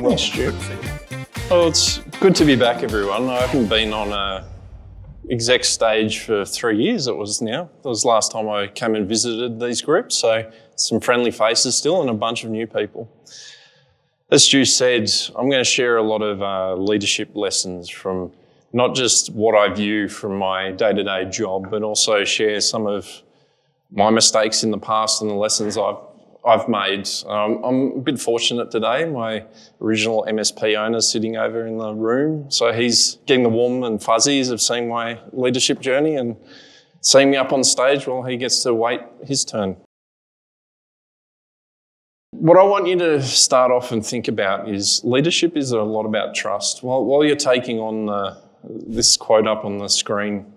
Thanks, Stu. Well, it's good to be back, everyone. I haven't been on a exec stage for 3 years, it was now. That was the last time I came and visited these groups, so some friendly faces still and a bunch of new people. As Stu said, I'm going to share a lot of leadership lessons from not just what I view from my day-to-day job, but also share some of my mistakes in the past and the lessons I've made. I'm a bit fortunate today. My original MSP owner's sitting over in the room, so he's getting the warm and fuzzies of seeing my leadership journey and seeing me up on stage while he gets to wait his turn. What I want you to start off and think about is leadership is a lot about trust. While you're taking on this quote up on the screen,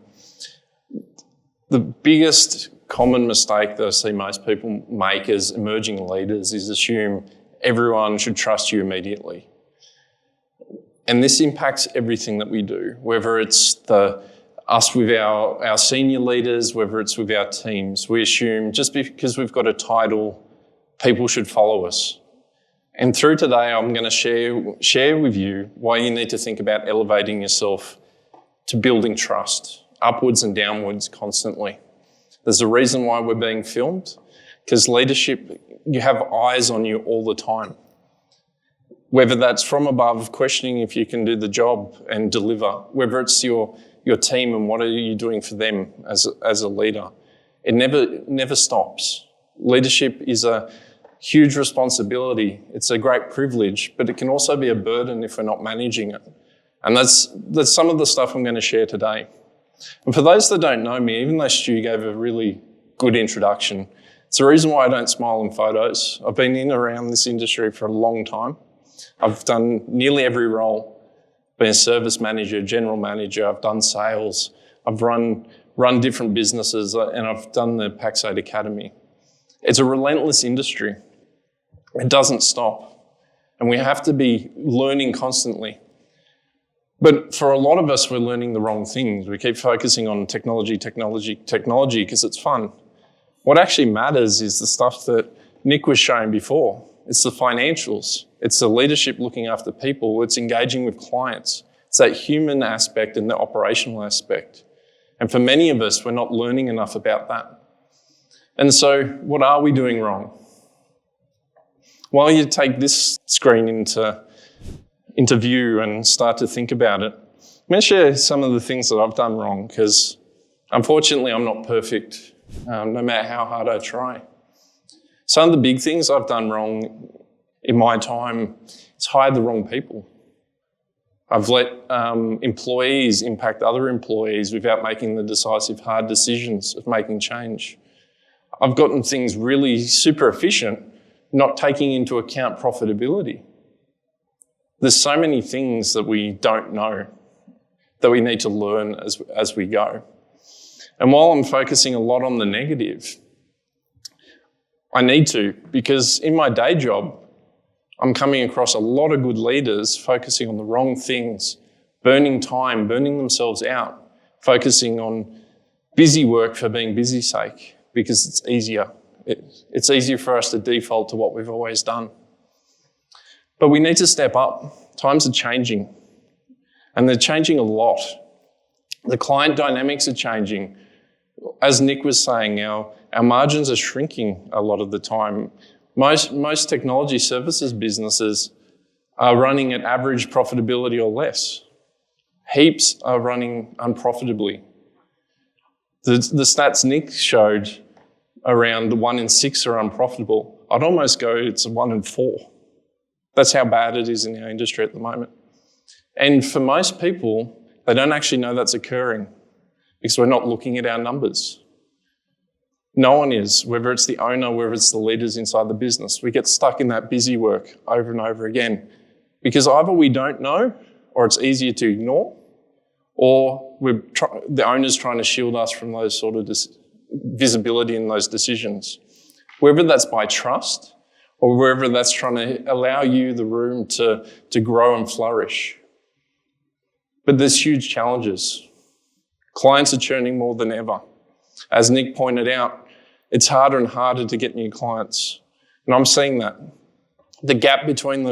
the biggest common mistake that I see most people make as emerging leaders is assume everyone should trust you immediately. And this impacts everything that we do, whether it's us with our senior leaders, whether it's with our teams. We assume just because we've got a title, people should follow us. And through today, I'm going to share with you why you need to think about elevating yourself to building trust, upwards and downwards constantly. There's a reason why we're being filmed, because leadership, you have eyes on you all the time. Whether that's from above, questioning if you can do the job and deliver, whether it's your team and what are you doing for them as a leader. It never stops. Leadership is a huge responsibility. It's a great privilege, but it can also be a burden if we're not managing it. And that's some of the stuff I'm going to share today. And for those that don't know me, even though Stu gave a really good introduction, it's the reason why I don't smile in photos. I've been in around this industry for a long time. I've done nearly every role. Been a service manager, general manager, I've done sales, I've run different businesses, and I've done the Pax8 Academy. It's a relentless industry. It doesn't stop. And we have to be learning constantly. But for a lot of us, we're learning the wrong things. We keep focusing on technology because it's fun. What actually matters is the stuff that Nick was showing before. It's the financials. It's the leadership looking after people. It's engaging with clients. It's that human aspect and the operational aspect. And for many of us, we're not learning enough about that. And so what are we doing wrong? While you take this screen into view and start to think about it, I'm going to share some of the things that I've done wrong, because unfortunately I'm not perfect, no matter how hard I try. Some of the big things I've done wrong in my time is hired the wrong people. I've let employees impact other employees without making the decisive hard decisions of making change. I've gotten things really super efficient, not taking into account profitability. There's so many things that we don't know that we need to learn as we go. And while I'm focusing a lot on the negative, I need to, because in my day job, I'm coming across a lot of good leaders focusing on the wrong things, burning time, burning themselves out, focusing on busy work for being busy's sake, because it's easier. It's easier for us to default to what we've always done. But we need to step up. Times are changing, and they're changing a lot. The client dynamics are changing. As Nick was saying, our margins are shrinking a lot of the time. Most technology services businesses are running at average profitability or less. Heaps are running unprofitably. The stats Nick showed around 1 in 6 are unprofitable. I'd almost go it's 1 in 4. That's how bad it is in our industry at the moment. And for most people, they don't actually know that's occurring because we're not looking at our numbers. No one is, whether it's the owner, whether it's the leaders inside the business. We get stuck in that busy work over and over again because either we don't know or it's easier to ignore, or the owner's trying to shield us from those sort of visibility in those decisions. Whether that's by trust or wherever that's trying to allow you the room to grow and flourish. But there's huge challenges. Clients are churning more than ever. As Nick pointed out, it's harder and harder to get new clients. And I'm seeing that. The gap between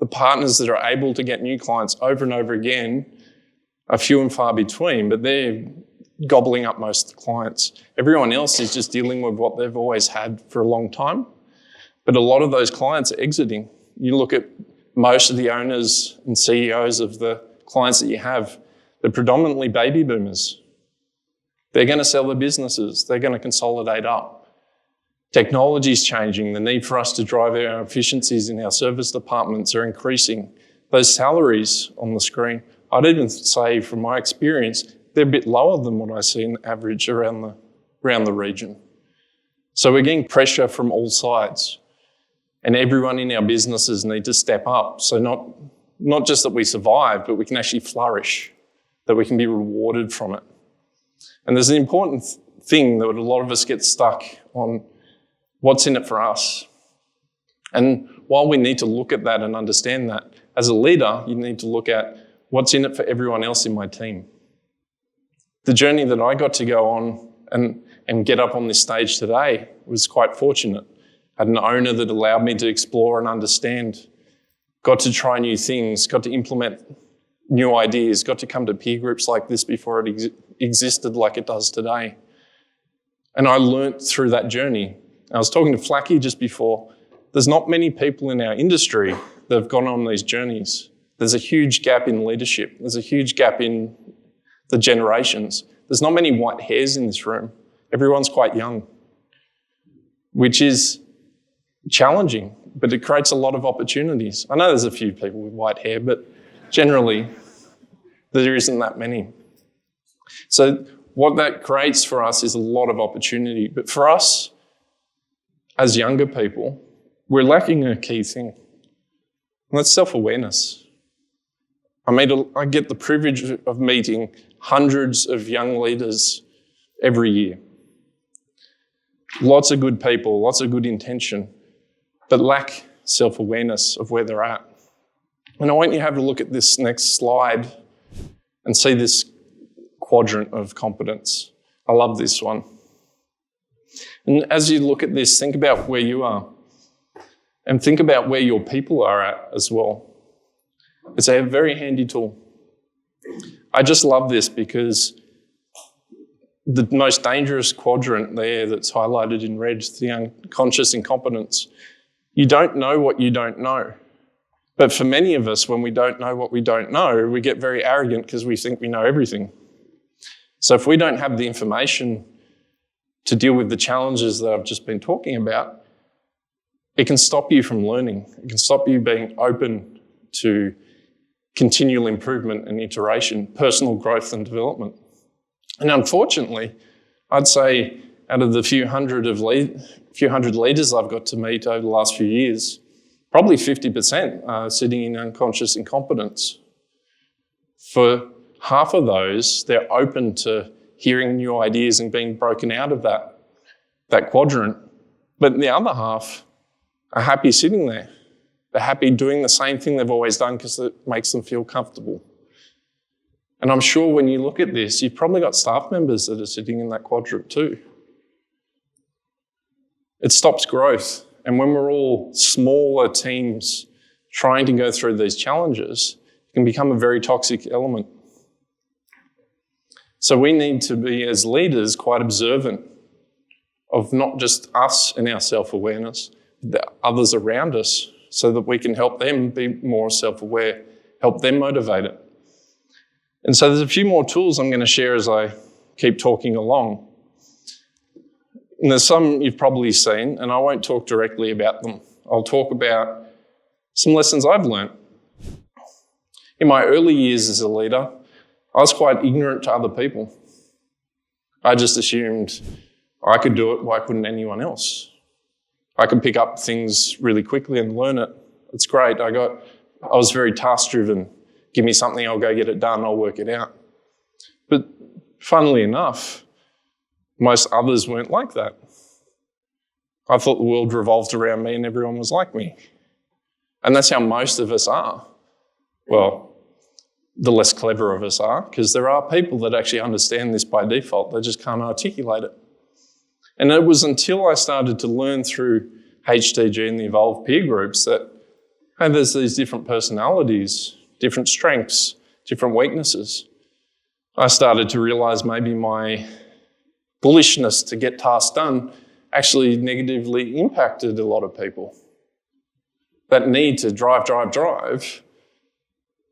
The partners that are able to get new clients over and over again are few and far between, but they're gobbling up most of the clients. Everyone else is just dealing with what they've always had for a long time. But a lot of those clients are exiting. You look at most of the owners and CEOs of the clients that you have, they're predominantly baby boomers. They're going to sell their businesses. They're going to consolidate up. Technology's changing. The need for us to drive our efficiencies in our service departments are increasing. Those salaries on the screen, I'd even say from my experience, they're a bit lower than what I see in average around the region. So we're getting pressure from all sides. And everyone in our businesses need to step up. So not just that we survive, but we can actually flourish, that we can be rewarded from it. And there's an important thing that a lot of us get stuck on, what's in it for us. And while we need to look at that and understand that, as a leader, you need to look at what's in it for everyone else in my team. The journey that I got to go on and get up on this stage today was quite fortunate. I had an owner that allowed me to explore and understand, got to try new things, got to implement new ideas, got to come to peer groups like this before it existed like it does today. And I learnt through that journey. I was talking to Flacky just before. There's not many people in our industry that have gone on these journeys. There's a huge gap in leadership. There's a huge gap in the generations. There's not many white hairs in this room. Everyone's quite young, which is challenging, but it creates a lot of opportunities. I know there's a few people with white hair, but generally there isn't that many. So what that creates for us is a lot of opportunity. But for us, as younger people, we're lacking a key thing, and that's self-awareness. I get the privilege of meeting hundreds of young leaders every year. Lots of good people, lots of good intention, but lack self-awareness of where they're at. And I want you to have a look at this next slide and see this quadrant of competence. I love this one. And as you look at this, think about where you are and think about where your people are at as well. It's a very handy tool. I just love this because the most dangerous quadrant there that's highlighted in red, the unconscious incompetence, you don't know what you don't know. But for many of us, when we don't know what we don't know, we get very arrogant because we think we know everything. So if we don't have the information to deal with the challenges that I've just been talking about, it can stop you from learning. It can stop you being open to continual improvement and iteration, personal growth and development. And unfortunately, I'd say out of the few hundred leaders I've got to meet over the last few years, probably 50% are sitting in unconscious incompetence. For half of those, they're open to hearing new ideas and being broken out of that quadrant. But the other half are happy sitting there. They're happy doing the same thing they've always done because it makes them feel comfortable. And I'm sure when you look at this, you've probably got staff members that are sitting in that quadrant too. It stops growth. And when we're all smaller teams trying to go through these challenges, it can become a very toxic element. So we need to be, as leaders, quite observant of not just us and our self-awareness, but the others around us, so that we can help them be more self-aware, help them motivate it. And so there's a few more tools I'm going to share as I keep talking along. And there's some you've probably seen, and I won't talk directly about them. I'll talk about some lessons I've learned. In my early years as a leader, I was quite ignorant to other people. I just assumed I could do it, why couldn't anyone else? I could pick up things really quickly and learn it. It's great. I was very task-driven. Give me something, I'll go get it done, I'll work it out. But funnily enough, most others weren't like that. I thought the world revolved around me and everyone was like me. And that's how most of us are. Well, the less clever of us are, because there are people that actually understand this by default. They just can't articulate it. And it was until I started to learn through HTG and the Evolve peer groups that And there's these different personalities, different strengths, different weaknesses. I started to realize maybe my bullishness to get tasks done actually negatively impacted a lot of people. That need to drive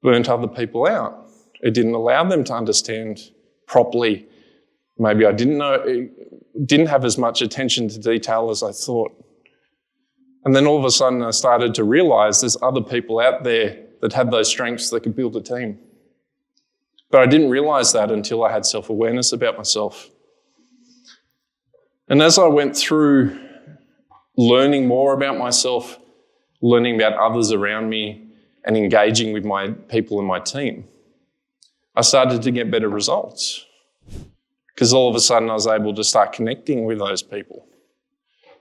burnt other people out. It didn't allow them to understand properly. Maybe I didn't have as much attention to detail as I thought. And then all of a sudden I started to realize there's other people out there that had those strengths that could build a team. But I didn't realize that until I had self-awareness about myself. And as I went through learning more about myself, learning about others around me, and engaging with my people in my team, I started to get better results. Because all of a sudden I was able to start connecting with those people.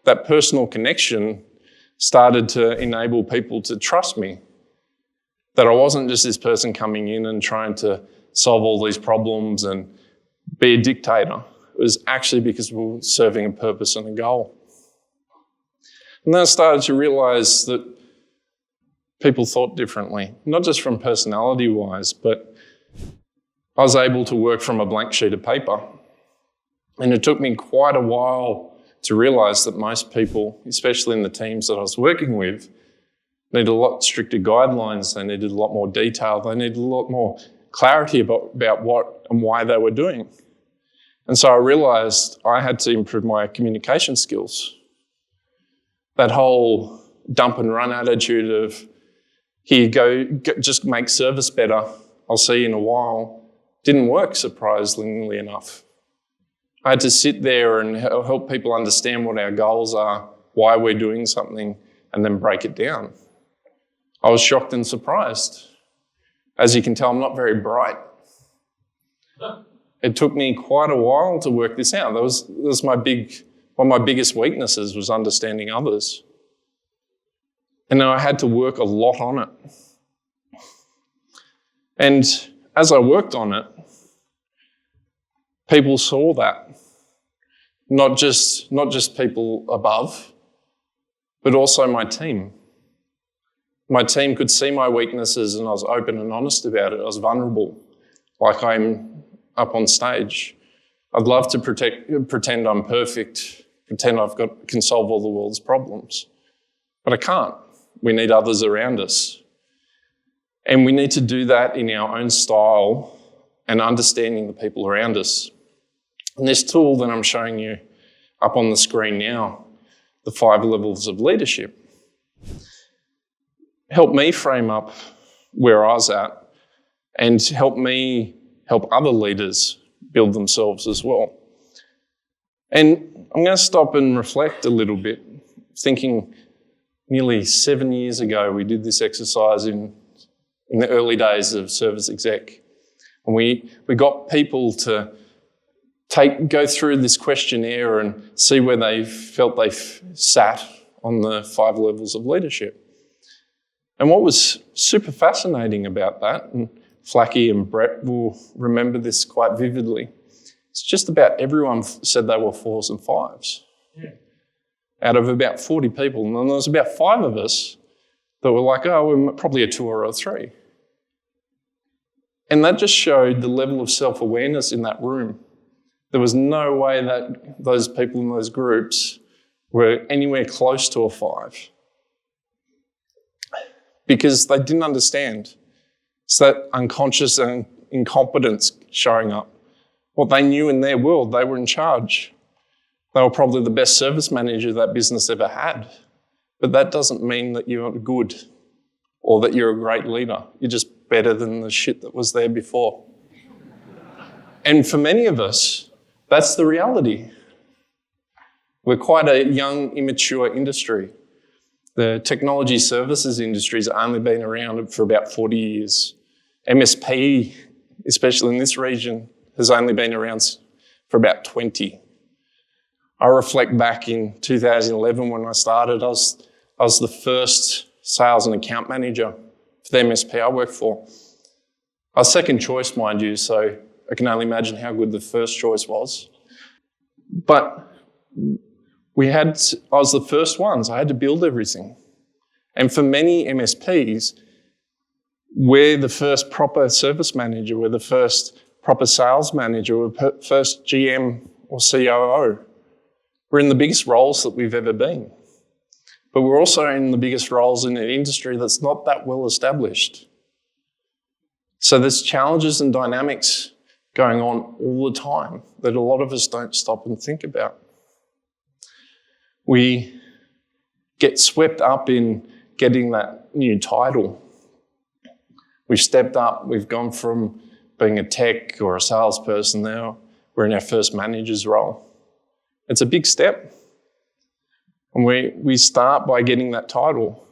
That personal connection started to enable people to trust me. That I wasn't just this person coming in and trying to solve all these problems and be a dictator. It was actually because we were serving a purpose and a goal. And then I started to realize that people thought differently, not just from personality-wise, but I was able to work from a blank sheet of paper. And it took me quite a while to realize that most people, especially in the teams that I was working with, needed a lot stricter guidelines. They needed a lot more detail. They needed a lot more clarity about what and why they were doing. And so I realized I had to improve my communication skills. That whole dump and run attitude of, here you go, just make service better, I'll see you in a while, didn't work surprisingly enough. I had to sit there and help people understand what our goals are, why we're doing something, and then break it down. I was shocked and surprised. As you can tell, I'm not very bright. It took me quite a while to work this out. That was one of my biggest weaknesses was understanding others. And I had to work a lot on it. And as I worked on it, people saw that. Not just people above, but also my team. My team could see my weaknesses and I was open and honest about it. I was vulnerable, like I'm up on stage. I'd love to pretend I'm perfect, pretend can solve all the world's problems. But I can't. We need others around us. And we need to do that in our own style and understanding the people around us. And this tool that I'm showing you up on the screen now, the 5 levels of leadership, helped me frame up where I was at and help me help other leaders build themselves as well. And I'm going to stop and reflect a little bit, thinking nearly 7 years ago we did this exercise in the early days of Service Exec. And we got people to go through this questionnaire and see where they felt they sat on the 5 levels of leadership. And what was super fascinating about that, and Flacky and Brett will remember this quite vividly, it's just about everyone said they were 4s and 5s. Yeah. Out of about 40 people. And then there was about 5 of us that were like, oh, we're probably a 2 or a 3. And that just showed the level of self-awareness in that room. There was no way that those people in those groups were anywhere close to a 5. Because they didn't understand. It's that unconscious and incompetence showing up. What they knew in their world, they were in charge. They were probably the best service manager that business ever had. But that doesn't mean that you're good or that you're a great leader. You're just better than the shit that was there before. And for many of us, that's the reality. We're quite a young, immature industry. The technology services industry's only been around for about 40 years. MSP, especially in this region, has only been around for about 20. I reflect back in 2011 when I started, I was the first sales and account manager for the MSP I worked for. I was second choice, mind you, so I can only imagine how good the first choice was. But I was the first one, so I had to build everything. And for many MSPs, we're the first proper service manager, we're the first proper sales manager, we're the first GM or COO. We're in the biggest roles that we've ever been. But we're also in the biggest roles in an industry that's not that well established. So there's challenges and dynamics going on all the time that a lot of us don't stop and think about. We get swept up in getting that new title. We've stepped up, we've gone from being a tech or a salesperson now, we're in our first manager's role. It's a big step. And we start by getting that title.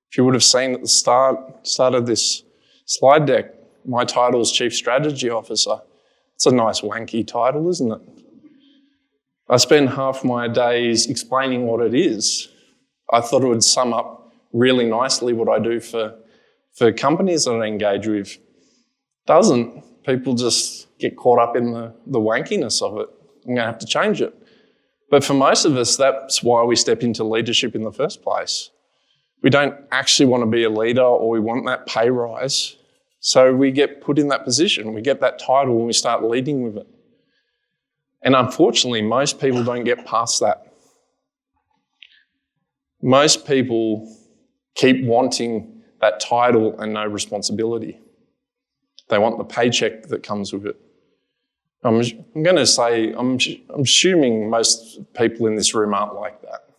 If you would have seen at the start of this slide deck, my title is Chief Strategy Officer. It's a nice wanky title, isn't it? I spend half my days explaining what it is. I thought it would sum up really nicely what I do for companies that I engage with. Doesn't. People just get caught up in the wankiness of it. I'm going to have to change it. But for most of us, that's why we step into leadership in the first place. We don't actually want to be a leader or we want that pay rise. So we get put in that position, we get that title and we start leading with it. And unfortunately, most people don't get past that. Most people keep wanting that title and no responsibility. They want the paycheck that comes with it. I'm going to say, I'm assuming most people in this room aren't like that.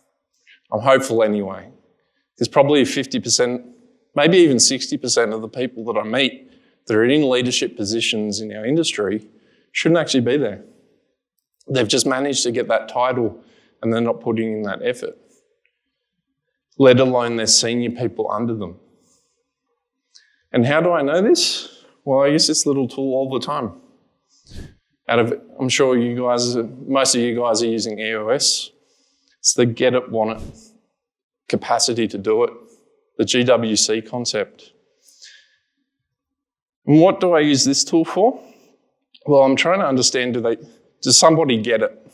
I'm hopeful anyway. There's probably 50%, maybe even 60% of the people that I meet that are in leadership positions in our industry shouldn't actually be there. They've just managed to get that title and they're not putting in that effort, let alone their senior people under them. And how do I know this? Well, I use this little tool all the time. I'm sure most of you guys are using EOS. It's the get it, want it, capacity to do it, the GWC concept. And what do I use this tool for? Well, I'm trying to understand, does somebody get it?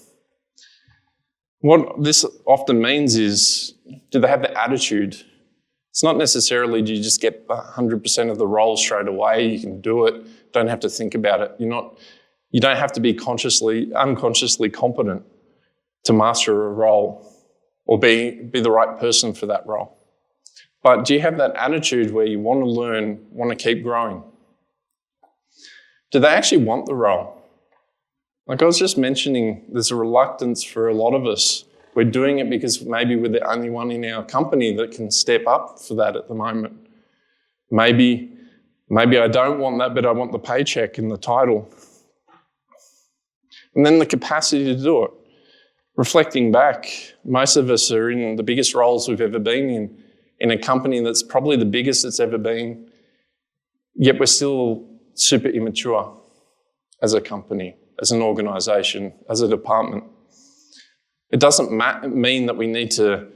What this often means is, do they have the attitude? It's not necessarily do you just get 100% of the role straight away, you can do it, don't have to think about it. You don't have to be unconsciously competent to master a role or be the right person for that role. But do you have that attitude where you want to learn, want to keep growing? Do they actually want the role? Like I was just mentioning, there's a reluctance for a lot of us. We're doing it because maybe we're the only one in our company that can step up for that at the moment. Maybe I don't want that, but I want the paycheck and the title. And then the capacity to do it. Reflecting back, most of us are in the biggest roles we've ever been in a company that's probably the biggest it's ever been, yet we're still super immature as a company, as an organisation, as a department. It doesn't mean that we need to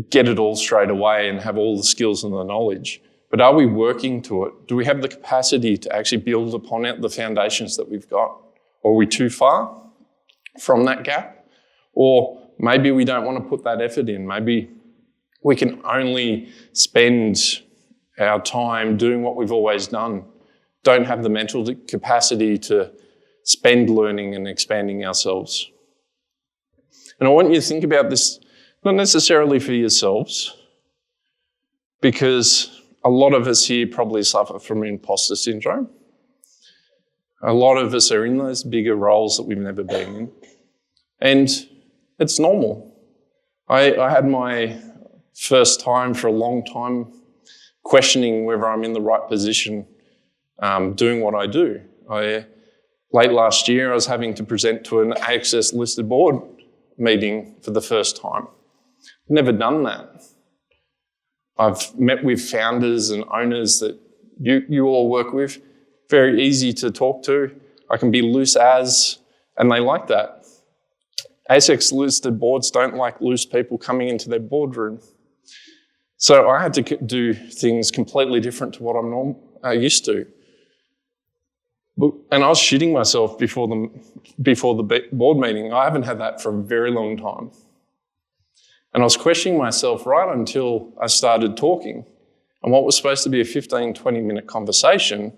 get it all straight away and have all the skills and the knowledge, but are we working to it? Do we have the capacity to actually build upon it, the foundations that we've got? Or are we too far from that gap? Or maybe we don't want to put that effort in. Maybe we can only spend our time doing what we've always done, don't have the mental capacity to spend learning and expanding ourselves. And I want you to think about this, not necessarily for yourselves, because a lot of us here probably suffer from imposter syndrome. A lot of us are in those bigger roles that we've never been in. And it's normal. I had my first time for a long time questioning whether I'm in the right position doing what I do. Late last year, I was having to present to an AXS listed board meeting for the first time. Never done that. I've met with founders and owners that you all work with. Very easy to talk to. I can be loose and they like that. ASX listed boards don't like loose people coming into their boardroom. So I had to do things completely different to what I'm used to. And I was shitting myself before the board meeting. I haven't had that for a very long time. And I was questioning myself right until I started talking. And what was supposed to be a 15, 20-minute conversation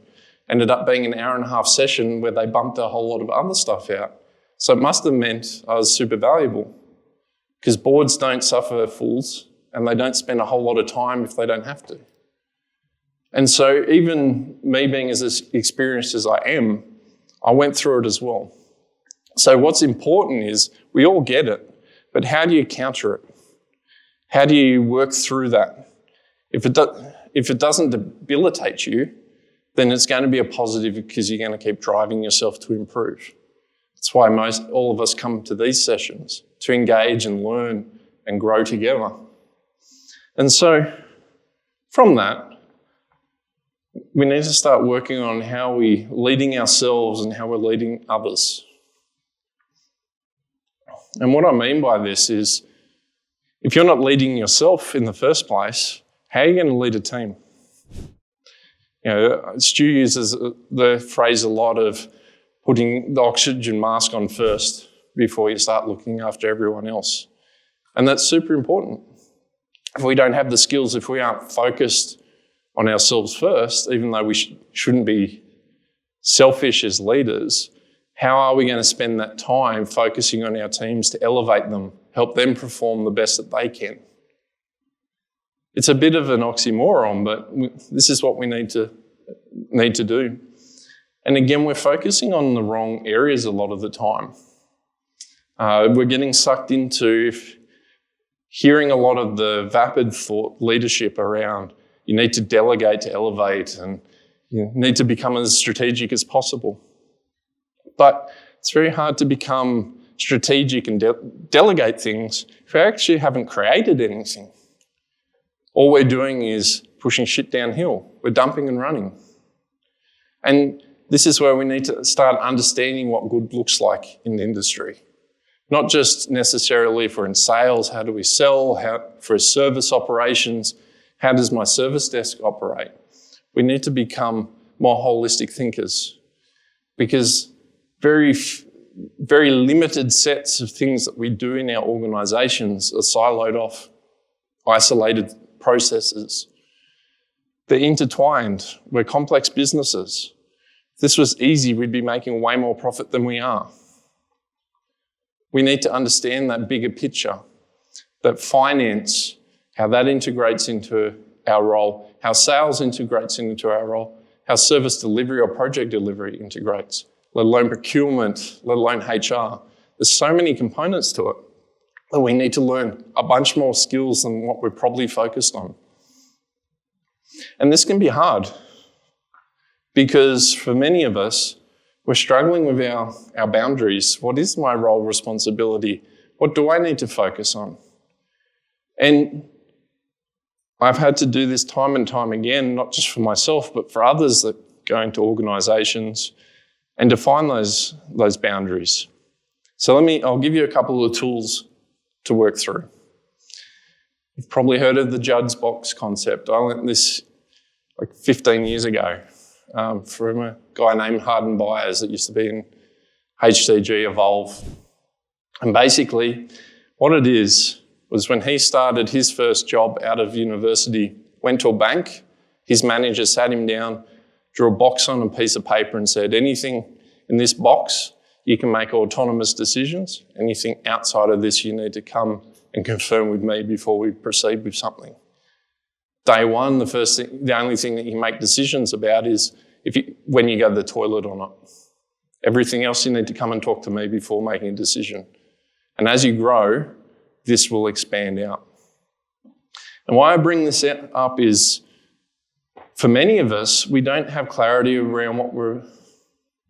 ended up being an hour-and-a-half session where they bumped a whole lot of other stuff out. So it must have meant I was super valuable, because boards don't suffer fools and they don't spend a whole lot of time if they don't have to. And so even me being as experienced as I am, I went through it as well. So what's important is we all get it, but how do you counter it? How do you work through that? If it doesn't debilitate you, then it's going to be a positive, because you're going to keep driving yourself to improve. That's why all of us come to these sessions, to engage and learn and grow together. And so from that, we need to start working on how we're leading ourselves and how we're leading others. And what I mean by this is, if you're not leading yourself in the first place, how are you going to lead a team? Stu uses the phrase a lot of putting the oxygen mask on first before you start looking after everyone else. And that's super important. If we don't have the skills, if we aren't focused on ourselves first, even though we shouldn't be selfish as leaders, how are we going to spend that time focusing on our teams to elevate them, help them perform the best that they can? It's a bit of an oxymoron, but this is what we need to do. And again, we're focusing on the wrong areas a lot of the time. We're getting sucked into hearing a lot of the vapid thought leadership around you need to delegate to elevate and you need to become as strategic as possible. But it's very hard to become strategic and delegate things if we actually haven't created anything. All we're doing is pushing shit downhill. We're dumping and running. And this is where we need to start understanding what good looks like in the industry. Not just necessarily for in sales, how do we sell, for service operations, how does my service desk operate? We need to become more holistic thinkers, because very limited sets of things that we do in our organisations are siloed off, isolated processes. They're intertwined. We're complex businesses. If this was easy, we'd be making way more profit than we are. We need to understand that bigger picture, that finance, how that integrates into our role, how sales integrates into our role, how service delivery or project delivery integrates, let alone procurement, let alone HR. There's so many components to it that we need to learn a bunch more skills than what we're probably focused on. And this can be hard, because for many of us, we're struggling with our boundaries. What is my role responsibility? What do I need to focus on? And I've had to do this time and time again, not just for myself, but for others that go into organisations, and define those boundaries. So I'll give you a couple of tools to work through. You've probably heard of the Judd's box concept. I learned this like 15 years ago from a guy named Harden Byers that used to be in HCG Evolve. And basically what it is was when he started his first job out of university, went to a bank, his manager sat him down, drew a box on a piece of paper and said, anything in this box, you can make autonomous decisions. Anything outside of this, you need to come and confirm with me before we proceed with something. Day one, the only thing that you make decisions about is when you go to the toilet or not. Everything else you need to come and talk to me before making a decision. And as you grow, this will expand out. And why I bring this up is, for many of us, we don't have clarity around what we're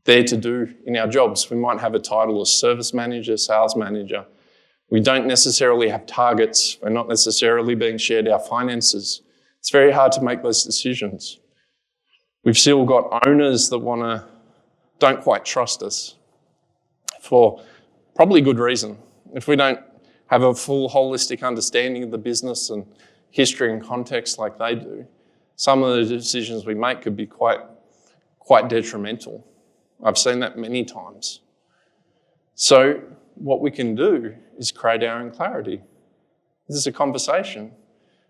there to do in our jobs. We might have a title as service manager, sales manager. We don't necessarily have targets. We're not necessarily being shared our finances. It's very hard to make those decisions. We've still got owners that don't quite trust us for probably good reason. If we don't have a full holistic understanding of the business and history and context like they do, some of the decisions we make could be quite detrimental. I've seen that many times. So what we can do is create our own clarity. This is a conversation.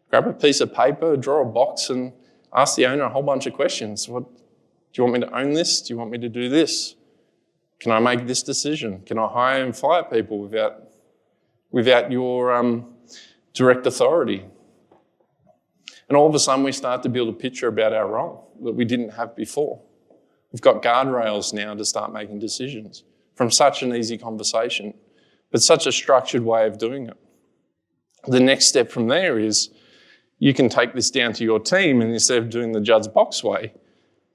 Grab a piece of paper, draw a box, and ask the owner a whole bunch of questions. Do you want me to own this? Do you want me to do this? Can I make this decision? Can I hire and fire people without your direct authority? And all of a sudden we start to build a picture about our role that we didn't have before. We've got guardrails now to start making decisions from such an easy conversation, but such a structured way of doing it. The next step from there is you can take this down to your team, and instead of doing the Judd's box way,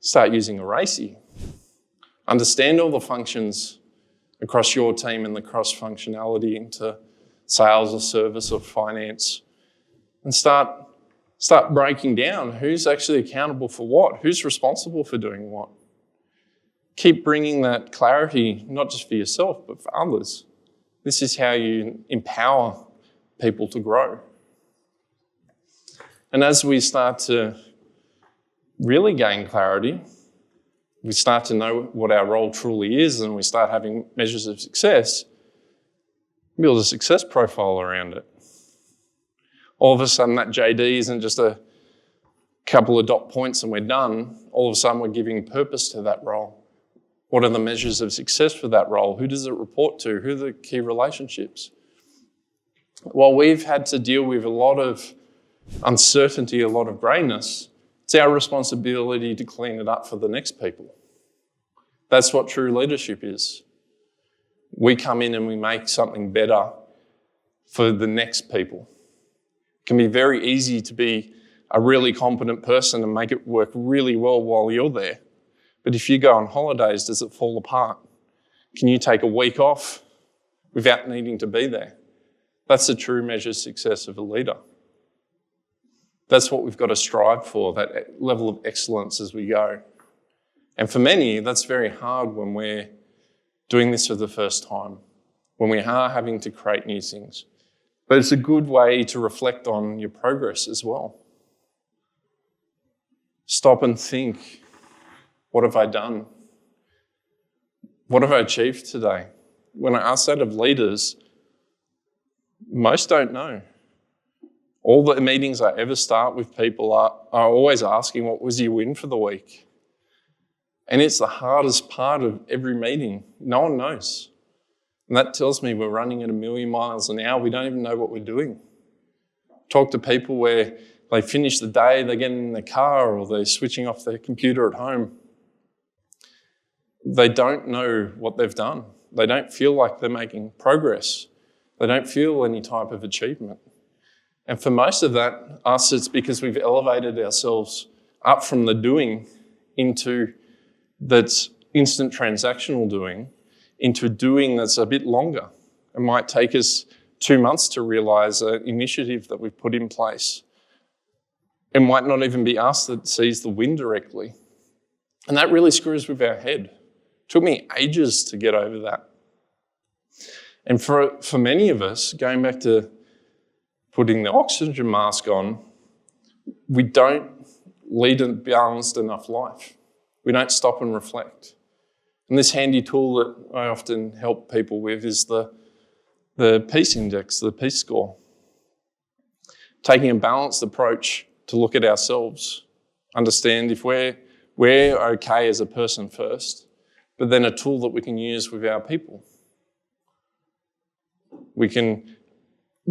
start using a RACI. Understand all the functions across your team and the cross-functionality into sales or service or finance, and start breaking down who's actually accountable for what, who's responsible for doing what. Keep bringing that clarity, not just for yourself, but for others. This is how you empower people to grow. And as we start to really gain clarity, we start to know what our role truly is, and we start having measures of success, build a success profile around it. All of a sudden, that JD isn't just a couple of dot points and we're done. All of a sudden, we're giving purpose to that role. What are the measures of success for that role? Who does it report to? Who are the key relationships? While we've had to deal with a lot of uncertainty, a lot of greyness, it's our responsibility to clean it up for the next people. That's what true leadership is. We come in and we make something better for the next people. It can be very easy to be a really competent person and make it work really well while you're there. But if you go on holidays, does it fall apart? Can you take a week off without needing to be there? That's the true measure of success of a leader. That's what we've got to strive for, that level of excellence as we go. And for many, that's very hard when we're doing this for the first time, when we are having to create new things. But it's a good way to reflect on your progress as well. Stop and think, what have I done? What have I achieved today? When I ask that of leaders, most don't know. All the meetings I ever start with people are always asking, what was your win for the week? And it's the hardest part of every meeting. No one knows. And that tells me we're running at 1,000,000 miles an hour. We don't even know what we're doing. Talk to people where they finish the day, they get in the car or they're switching off their computer at home. They don't know what they've done. They don't feel like they're making progress. They don't feel any type of achievement. And for most of us, it's because we've elevated ourselves up from the doing into that's instant transactional doing, into doing that's a bit longer. It might take us 2 months to realise an initiative that we've put in place. It might not even be us that sees the win directly. And that really screws with our head. It took me ages to get over that. And for many of us, going back to putting the oxygen mask on, we don't lead a balanced enough life. We don't stop and reflect. And this handy tool that I often help people with is the peace index, the peace score. Taking a balanced approach to look at ourselves, understand if we're okay as a person first, but then a tool that we can use with our people. We can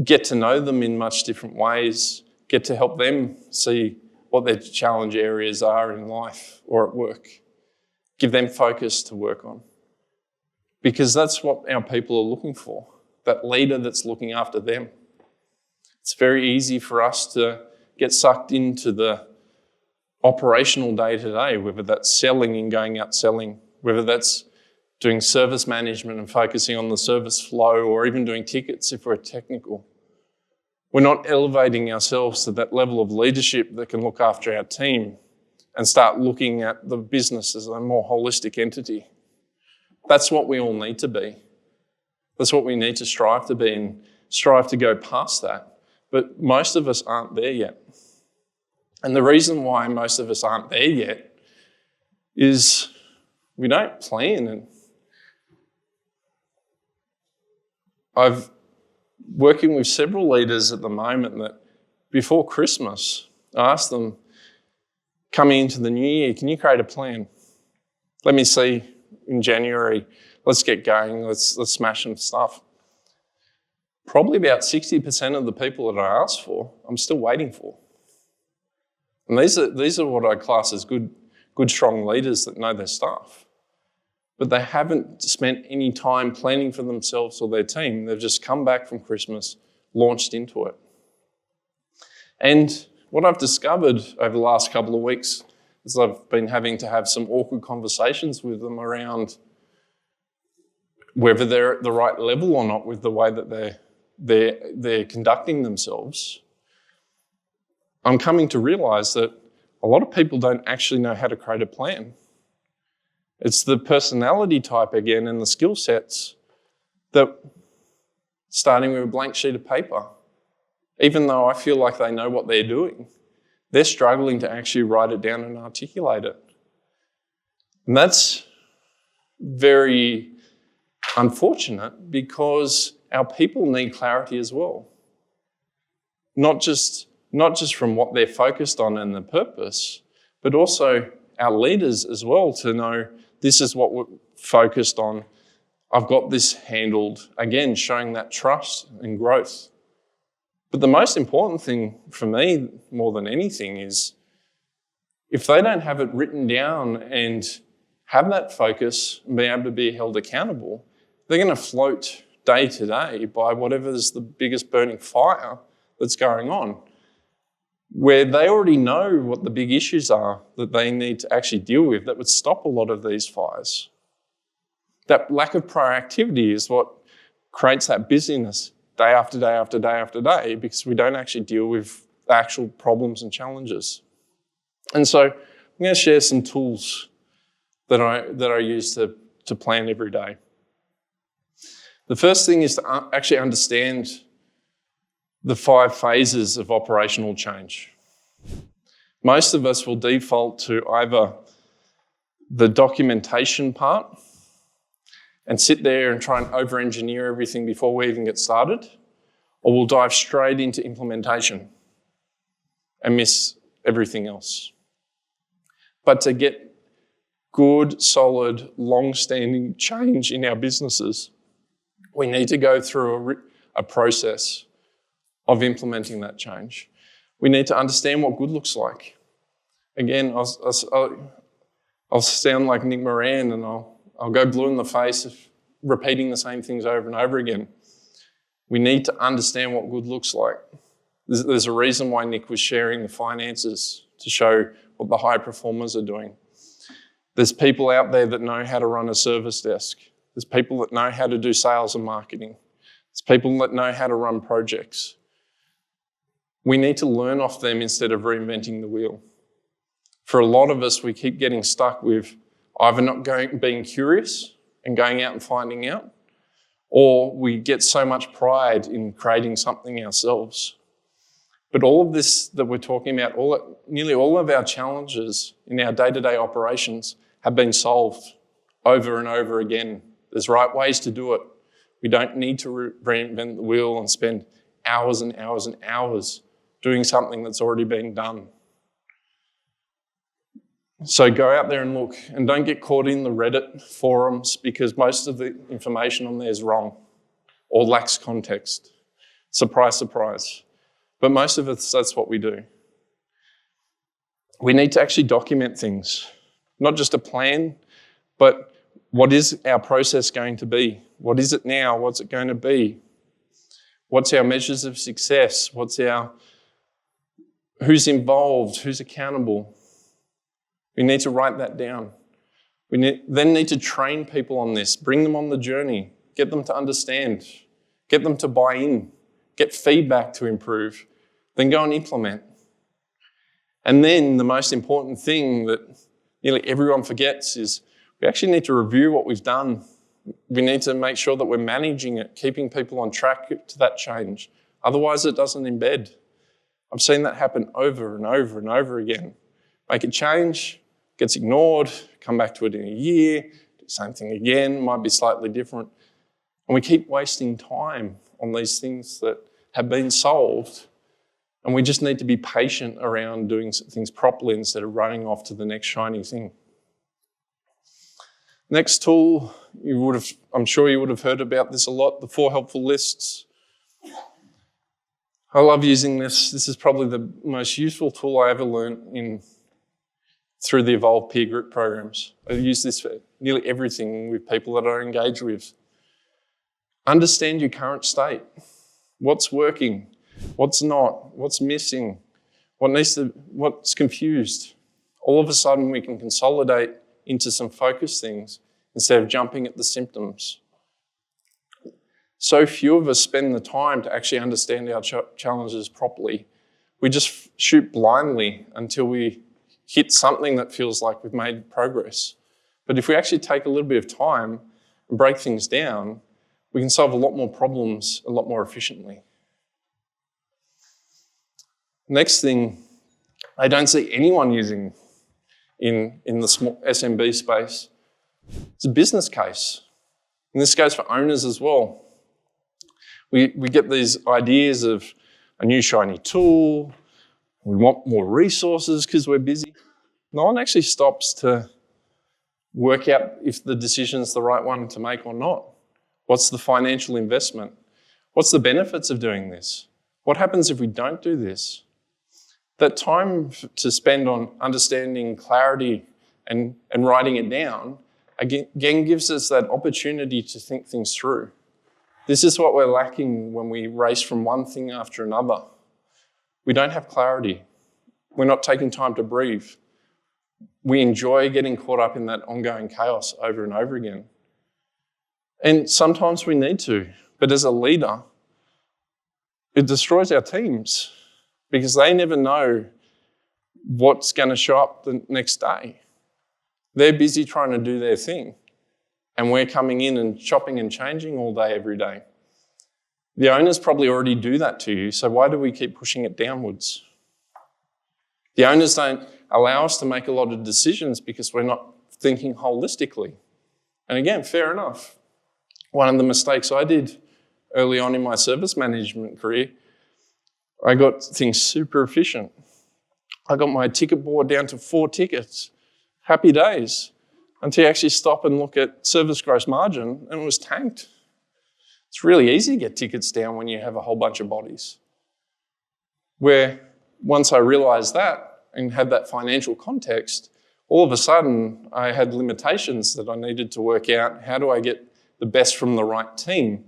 get to know them in much different ways, get to help them see what their challenge areas are in life or at work. Give them focus to work on. Because that's what our people are looking for, that leader that's looking after them. It's very easy for us to get sucked into the operational day-to-day, whether that's selling and going out selling, whether that's doing service management and focusing on the service flow, or even doing tickets if we're technical. We're not elevating ourselves to that level of leadership that can look after our team and start looking at the business as a more holistic entity. That's what we all need to be. That's what we need to strive to be and strive to go past that. But most of us aren't there yet. And the reason why most of us aren't there yet is we don't plan. And I've working with several leaders at the moment that before Christmas, I asked them, coming into the new year, can you create a plan? Let me see in January, let's get going, let's smash some stuff. Probably about 60% of the people that I asked for, I'm still waiting for. And these are what I class as good, strong leaders that know their stuff. But they haven't spent any time planning for themselves or their team. They've just come back from Christmas, launched into it. And what I've discovered over the last couple of weeks is I've been having to have some awkward conversations with them around whether they're at the right level or not with the way that they're conducting themselves. I'm coming to realise that a lot of people don't actually know how to create a plan. It's the personality type again and the skill sets that, starting with a blank sheet of paper, even though I feel like they know what they're doing, they're struggling to actually write it down and articulate it. And that's very unfortunate because our people need clarity as well. Not just from what they're focused on and the purpose, but also our leaders as well to know this is what we're focused on. I've got this handled. Again, showing that trust and growth. But the most important thing for me, more than anything, is if they don't have it written down and have that focus and be able to be held accountable, they're going to float day to day by whatever's the biggest burning fire that's going on, where they already know what the big issues are that they need to actually deal with that would stop a lot of these fires. That lack of proactivity is what creates that busyness day after day after day after day because we don't actually deal with the actual problems and challenges. And so I'm going to share some tools that I use to plan every day. The first thing is to actually understand the 5 phases of operational change. Most of us will default to either the documentation part and sit there and try and over-engineer everything before we even get started, or we'll dive straight into implementation and miss everything else. But to get good, solid, long-standing change in our businesses, we need to go through a process of implementing that change. We need to understand what good looks like. Again, I'll sound like Nick Moran and I'll go blue in the face of repeating the same things over and over again. We need to understand what good looks like. There's a reason why Nick was sharing the finances to show what the high performers are doing. There's people out there that know how to run a service desk. There's people that know how to do sales and marketing. There's people that know how to run projects. We need to learn off them instead of reinventing the wheel. For a lot of us, we keep getting stuck with either not being curious and going out and finding out, or we get so much pride in creating something ourselves. But all of this that we're talking about, nearly all of our challenges in our day-to-day operations have been solved over and over again. There's right ways to do it. We don't need to reinvent the wheel and spend hours and hours and hours doing something that's already been done. So go out there and look, and don't get caught in the Reddit forums because most of the information on there is wrong or lacks context. Surprise, surprise. But most of us, that's what we do. We need to actually document things, not just a plan, but what is our process going to be? What is it now? What's it going to be? What's our measures of success? Who's involved? Who's accountable? We need to write that down. We then need to train people on this, bring them on the journey, get them to understand, get them to buy in, get feedback to improve, then go and implement. And then the most important thing that nearly everyone forgets is we actually need to review what we've done. We need to make sure that we're managing it, keeping people on track to that change. Otherwise, it doesn't embed. I've seen that happen over and over and over again. Make a change, gets ignored, come back to it in a year, do the same thing again, might be slightly different. And we keep wasting time on these things that have been solved, and we just need to be patient around doing things properly instead of running off to the next shiny thing. Next tool, I'm sure you would have heard about this a lot, the 4 helpful lists. I love using this. This is probably the most useful tool I ever learned through the Evolve peer group programs. I use this for nearly everything with people that I engage with. Understand your current state. What's working? What's not? What's missing? What's confused? All of a sudden we can consolidate into some focused things instead of jumping at the symptoms. So few of us spend the time to actually understand our challenges properly. We just shoot blindly until we hit something that feels like we've made progress. But if we actually take a little bit of time and break things down, we can solve a lot more problems a lot more efficiently. Next thing, I don't see anyone using in the small SMB space. It's a business case. And this goes for owners as well. We get these ideas of a new shiny tool, we want more resources because we're busy. No one actually stops to work out if the decision's the right one to make or not. What's the financial investment? What's the benefits of doing this? What happens if we don't do this? That time to spend on understanding clarity and writing it down, again gives us that opportunity to think things through. This is what we're lacking when we race from one thing after another. We don't have clarity. We're not taking time to breathe. We enjoy getting caught up in that ongoing chaos over and over again. And sometimes we need to, but as a leader, it destroys our teams because they never know what's going to show up the next day. They're busy trying to do their thing, and we're coming in and chopping and changing all day, every day. The owners probably already do that to you, so why do we keep pushing it downwards? The owners don't allow us to make a lot of decisions because we're not thinking holistically. And again, fair enough. One of the mistakes I did early on in my service management career, I got things super efficient. I got my ticket board down to 4 tickets. Happy days. Until you actually stop and look at service gross margin, and it was tanked. It's really easy to get tickets down when you have a whole bunch of bodies. Where once I realised that and had that financial context, all of a sudden I had limitations that I needed to work out. How do I get the best from the right team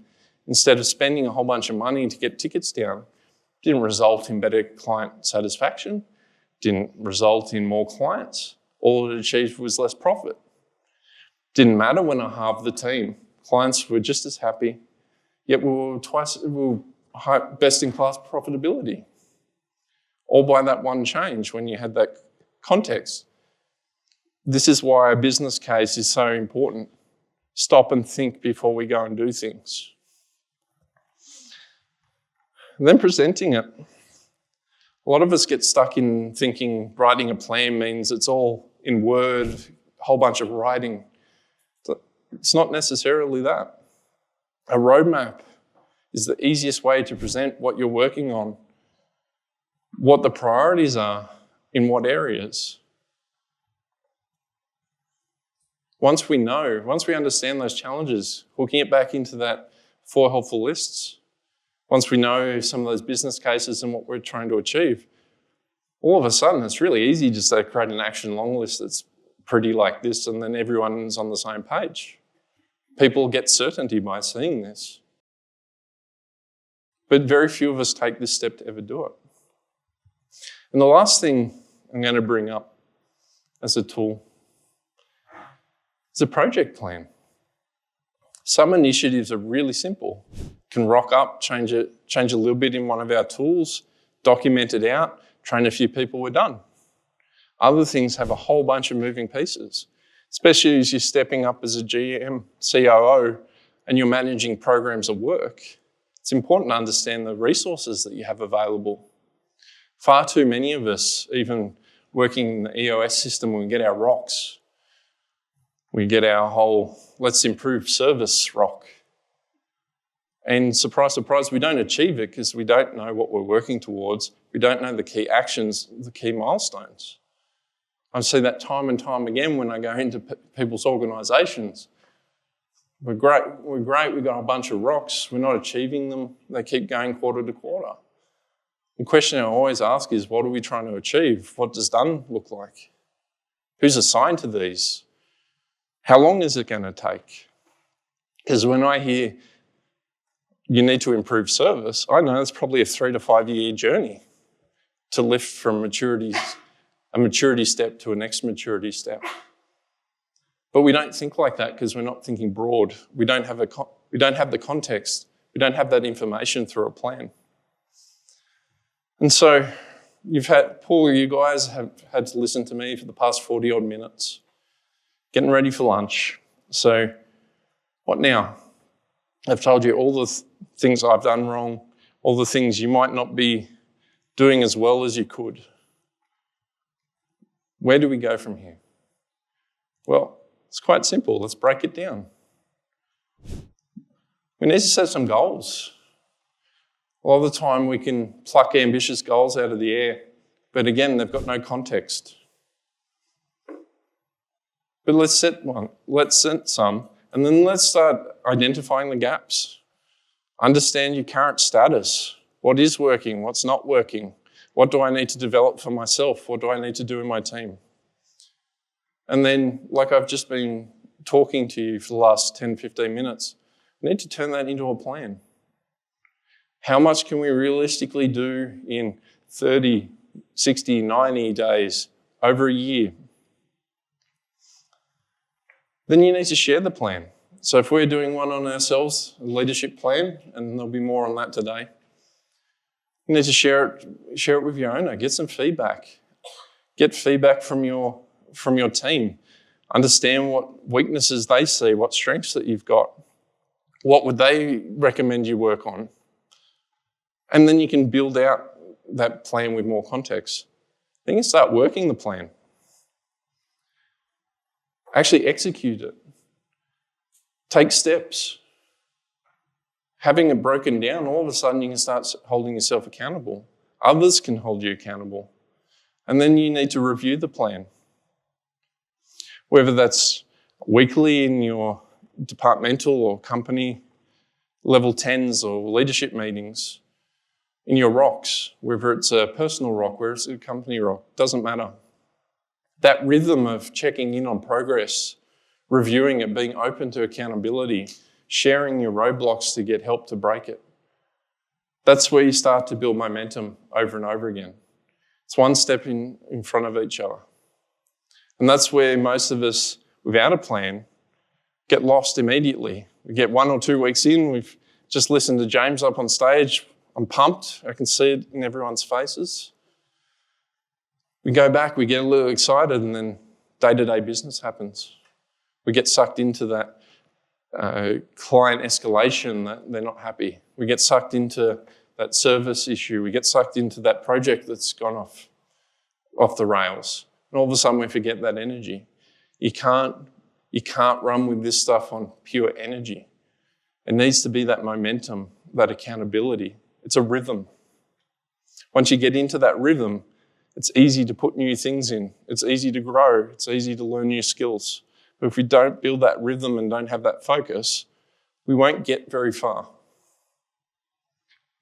instead of spending a whole bunch of money to get tickets down? Didn't result in better client satisfaction, didn't result in more clients. All it achieved was less profit. Didn't matter when I halved the team. Clients were just as happy, yet we were best-in-class profitability. All by that one change when you had that context. This is why a business case is so important. Stop and think before we go and do things. And then presenting it. A lot of us get stuck in thinking writing a plan means it's all in Word, a whole bunch of writing. It's not necessarily that. A roadmap is the easiest way to present what you're working on, what the priorities are, in what areas. Once we understand those challenges, hooking it back into that 4 helpful lists, once we know some of those business cases and what we're trying to achieve, all of a sudden it's really easy just to create an action long list that's pretty like this, and then everyone's on the same page. People get certainty by seeing this. But very few of us take this step to ever do it. And the last thing I'm going to bring up as a tool is a project plan. Some initiatives are really simple. Can rock up, change a little bit in one of our tools, document it out, train a few people, we're done. Other things have a whole bunch of moving pieces, especially as you're stepping up as a GM, COO, and you're managing programs of work. It's important to understand the resources that you have available. Far too many of us, even working in the EOS system, we get our rocks. We get our whole, let's improve service rock. And surprise, surprise, we don't achieve it because we don't know what we're working towards. We don't know the key actions, the key milestones. I see that time and time again when I go into people's organisations. We're great, we've got a bunch of rocks, we're not achieving them, they keep going quarter to quarter. The question I always ask is, what are we trying to achieve? What does done look like? Who's assigned to these? How long is it going to take? Because when I hear you need to improve service, I know it's probably a 3 to 5 year journey to lift from a maturity step to a next maturity step. But we don't think like that because we're not thinking broad. We don't have the context. We don't have that information through a plan. And so Paul, you guys have had to listen to me for the past 40 odd minutes, getting ready for lunch. So what now? I've told you all the things I've done wrong, all the things you might not be doing as well as you could. Where do we go from here? Well, it's quite simple. Let's break it down. We need to set some goals. A lot of the time we can pluck ambitious goals out of the air, but again, they've got no context. But let's set some, and then let's start identifying the gaps. Understand your current status. What is working? What's not working? What do I need to develop for myself? What do I need to do in my team? And then, like I've just been talking to you for the last 10, 15 minutes, we need to turn that into a plan. How much can we realistically do in 30, 60, 90 days, over a year? Then you need to share the plan. So if we're doing one on ourselves, a leadership plan, and there'll be more on that today, you need to share it with your owner, get some feedback. Get feedback from your team. Understand what weaknesses they see, what strengths that you've got. What would they recommend you work on? And then you can build out that plan with more context. Then you start working the plan. Actually execute it. Take steps. Having it broken down, all of a sudden you can start holding yourself accountable. Others can hold you accountable. And then you need to review the plan. Whether that's weekly in your departmental or company level 10s or leadership meetings, in your rocks, whether it's a personal rock, whether it's a company rock, doesn't matter. That rhythm of checking in on progress, reviewing it, being open to accountability, sharing your roadblocks to get help to break it. That's where you start to build momentum over and over again. It's one step in front of each other. And that's where most of us, without a plan, get lost immediately. We get 1 or 2 weeks in, we've just listened to James up on stage. I'm pumped. I can see it in everyone's faces. We go back, we get a little excited, and then day-to-day business happens. We get sucked into that client escalation that they're not happy. We get sucked into that service issue. We get sucked into that project that's gone off the rails. And all of a sudden we forget that energy. You can't run with this stuff on pure energy. It needs to be that momentum, that accountability. It's a rhythm. Once you get into that rhythm, it's easy to put new things in. It's easy to grow. It's easy to learn new skills. But if we don't build that rhythm and don't have that focus, we won't get very far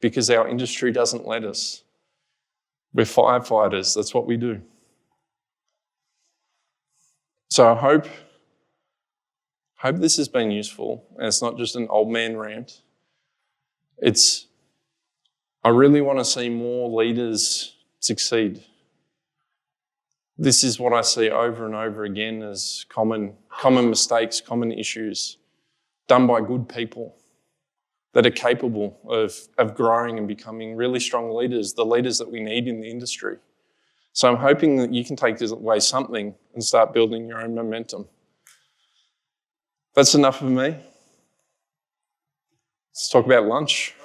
because our industry doesn't let us. We're firefighters. That's what we do. So I hope this has been useful, and it's not just an old man rant. I really want to see more leaders succeed. This is what I see over and over again as common mistakes, common issues done by good people that are capable of growing and becoming really strong leaders, the leaders that we need in the industry. So I'm hoping that you can take away something and start building your own momentum. That's enough of me. Let's talk about lunch.